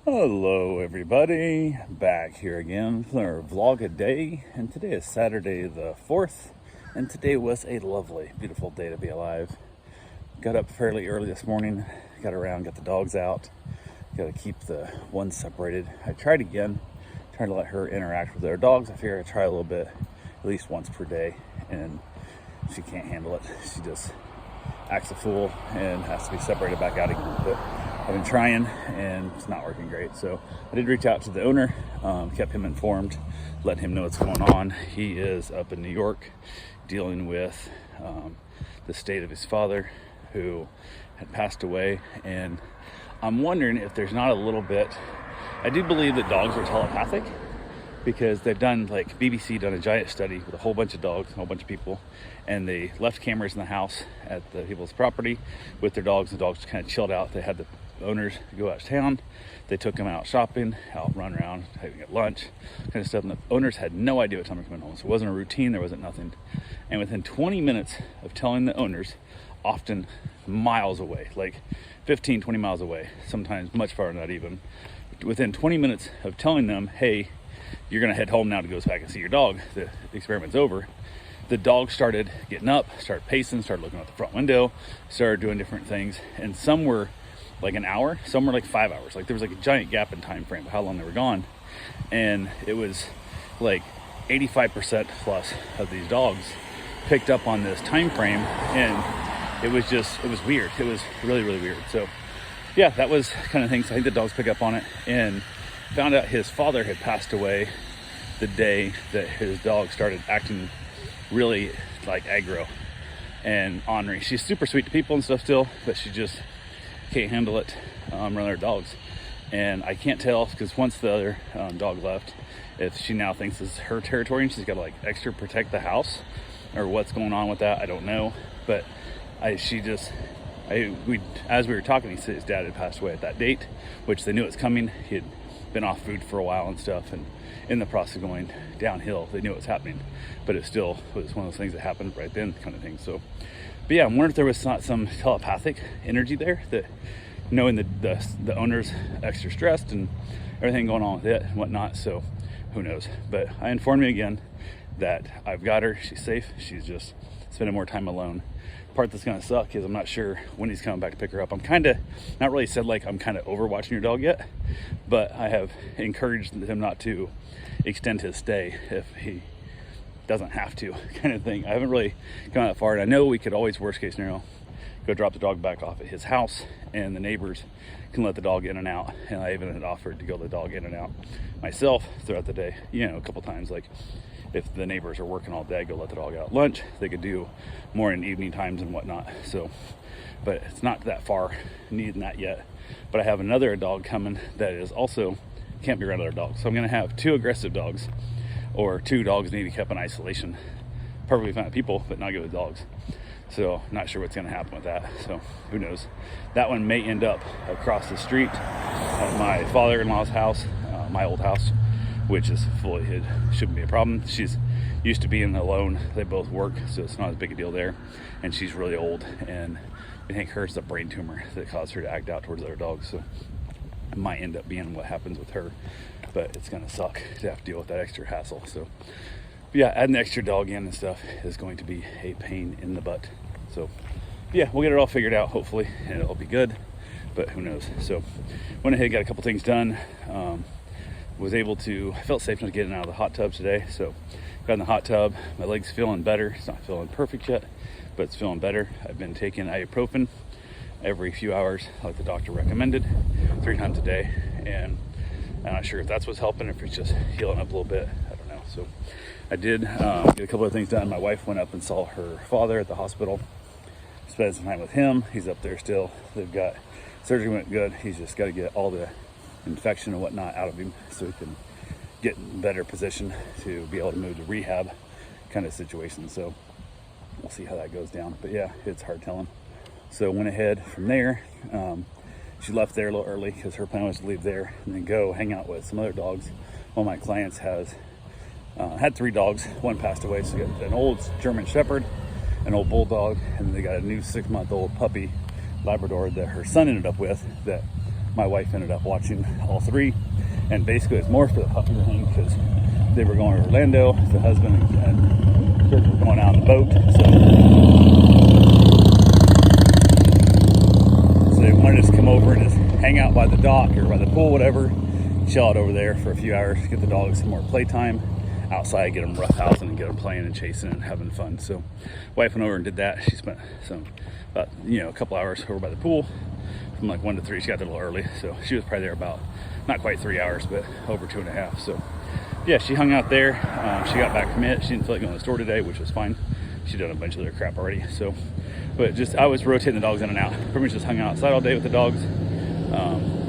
Hello everybody, back here again for our vlog a day, and today is Saturday the 4th, and today was a lovely, beautiful day to be alive. Got up fairly early this morning, got around, got the dogs out, got to keep the ones separated. I tried again, trying to let her interact with other dogs. I figure I'd try a little bit, at least once per day, and she can't handle it. She just acts a fool and has to be separated back out again. But I've been trying and it's not working great. So I did reach out to the owner, kept him informed, let him know what's going on. He is up in New York dealing with the state of his father who had passed away. And I'm wondering if there's not a little bit, I do believe that dogs are telepathic, because they've done, like BBC done a giant study with a whole bunch of dogs, a whole bunch of people, and they left cameras in the house at the people's property with their dogs. The dogs kind of chilled out. They had the owners go out of town. They took them out shopping, out run around, having at lunch, kind of stuff. And the owners had no idea what time they're coming home. So it wasn't a routine, there wasn't nothing. And within 20 minutes of telling the owners, often miles away, like 15, 20 miles away, sometimes much farther than that even, within 20 minutes of telling them, hey, you're gonna head home now to go back and see your dog, the experiment's over, the dog started getting up, started pacing, started looking out the front window, started doing different things. And some were like an hour, some were like 5 hours. Like there was like a giant gap in time frame of how long they were gone. And it was like 85% plus of these dogs picked up on this time frame, and it was weird. It was really, really weird. So yeah, that was kind of things. I think the dogs pick up on it, and found out his father had passed away the day that his dog started acting really like aggro and ornery. She's super sweet to people and stuff still, but she just can't handle it around her dogs. And I can't tell, because once the other dog left, if she now thinks this is her territory and she's got to like extra protect the house, or what's going on with that, I don't know. But as we were talking, he said his dad had passed away at that date, which they knew it was coming. He had been off food for a while and stuff, and in the process of going downhill, they knew it was happening, but it still was one of those things that happened right then, kind of thing. So, but yeah, I'm wondering if there was not some telepathic energy there, that knowing the owner's extra stressed and everything going on with it and whatnot. So who knows? But I informed me again that I've got her, she's safe, she's just spending more time alone. Part that's gonna suck is I'm not sure when he's coming back to pick her up. I'm kind of not really said like I'm kind of over watching your dog yet, but I have encouraged him not to extend his stay if he doesn't have to, kind of thing. I haven't really gone that far, and I know we could always, worst case scenario, go drop the dog back off at his house, and the neighbors can let the dog in and out. And I even had offered to go the dog in and out myself throughout the day, a couple times. Like if the neighbors are working all day, go let the dog out at lunch. They could do more in evening times and whatnot. So, but it's not that far needing that yet. But I have another dog coming that is also can't be around other dogs. So I'm gonna have two aggressive dogs, or two dogs need to be kept in isolation. Perfectly fine with people, but not good with dogs. So not sure what's gonna happen with that. So who knows? That one may end up across the street at my father-in-law's house, my old house, which is fully hid. Shouldn't be a problem. She's used to being alone. They both work, so it's not as big a deal there. And she's really old, and I think hers a brain tumor that caused her to act out towards other dogs. So it might end up being what happens with her, but it's gonna suck to have to deal with that extra hassle. So yeah, adding the extra dog in and stuff is going to be a pain in the butt. So yeah, we'll get it all figured out hopefully, and it'll be good, but who knows. So went ahead, got a couple things done. I felt safe enough to get out of the hot tub today. So got in the hot tub, my leg's feeling better. It's not feeling perfect yet, but it's feeling better. I've been taking ibuprofen every few hours, like the doctor recommended, 3 times a day. And I'm not sure if that's what's helping, if it's just healing up a little bit. I don't know. So I did get a couple of things done. My wife went up and saw her father at the hospital, spent some time with him. He's up there still. They've got surgery went good. He's just got to get all the infection and whatnot out of him so he can get in better position to be able to move to rehab kind of situation. So we'll see how that goes down. But yeah, it's hard telling. So went ahead from there. She left there a little early because her plan was to leave there and then go hang out with some other dogs. One of my clients had 3 dogs. One passed away, so you got an old German Shepherd, an old Bulldog, and they got a new 6-month-old puppy Labrador that her son ended up with, that my wife ended up watching all three, and basically it's more for the puppy thing because they were going to Orlando. The husband and kids were going out on the boat, so they wanted us to come over and just hang out by the dock or by the pool, whatever, chill out over there for a few hours, get the dogs some more playtime outside, get them roughhousing and get them playing and chasing and having fun. So wife went over and did that. She spent about a couple hours over by the pool from like 1 to 3. She got there a little early, so she was probably there about not quite 3 hours, but over 2.5. So yeah, she hung out there. She got back from it. She didn't feel like going to the store today, which was fine. She'd done a bunch of their crap already. So, but just I was rotating the dogs in and out. Pretty much just hung outside all day with the dogs.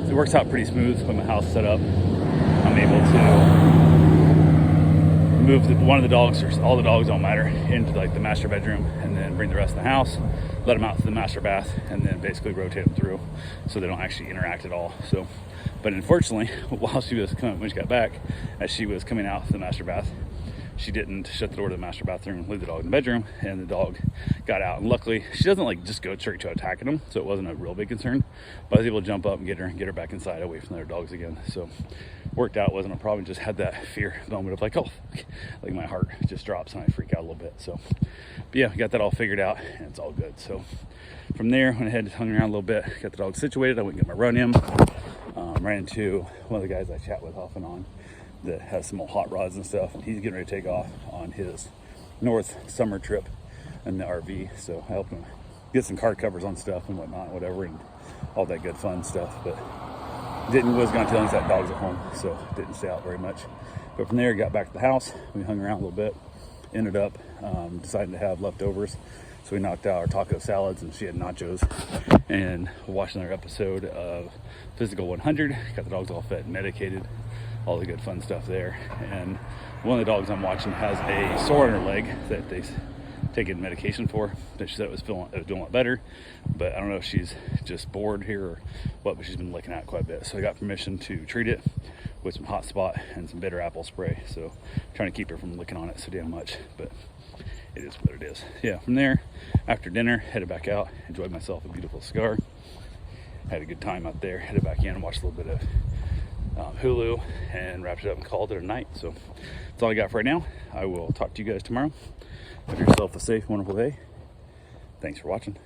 It works out pretty smooth when my house is set up. I'm able to move one of the dogs, or all the dogs don't matter, into like the master bedroom, and then bring the rest of the house, let them out to the master bath, and then basically rotate them through so they don't actually interact at all. So, but unfortunately, while she was coming, when she got back, as she was coming out to the master bath, she didn't shut the door to the master bathroom, leave the dog in the bedroom, and the dog got out. And luckily, she doesn't like just go straight to attacking them, so it wasn't a real big concern. But I was able to jump up and get her back inside, away from the other dogs again. So worked out, wasn't a problem. Just had that fear moment of like, oh, like my heart just drops and I freak out a little bit. So, but yeah, got that all figured out, and it's all good. So from there, went ahead and hung around a little bit, got the dog situated. I went and got my run in. Ran into one of the guys I chat with off and on that has some old hot rods and stuff, and he's getting ready to take off on his north summer trip in the RV. So I helped him get some car covers on stuff and whatnot, whatever, and all that good fun stuff. But was gonna tell him he's got dogs at home, so didn't stay out very much. But from there, got back to the house. We hung around a little bit, ended up deciding to have leftovers. So we knocked out our taco salads, and she had nachos, and watched another episode of Physical 100. Got the dogs all fed and medicated, all the good fun stuff there. And one of the dogs I'm watching has a sore on her leg that they taken medication for, that she said it was doing a lot better, but I don't know if she's just bored here or what, but she's been licking out quite a bit. So I got permission to treat it with some hot spot and some bitter apple spray. So trying to keep her from licking on it so damn much, but it is what it is. Yeah, from there, after dinner, headed back out, enjoyed myself a beautiful cigar, had a good time out there, headed back in, watched a little bit of Hulu, and wrapped it up and called it a night. So that's all I got for right now. I will talk to you guys tomorrow. Have yourself a safe, wonderful day. Thanks for watching.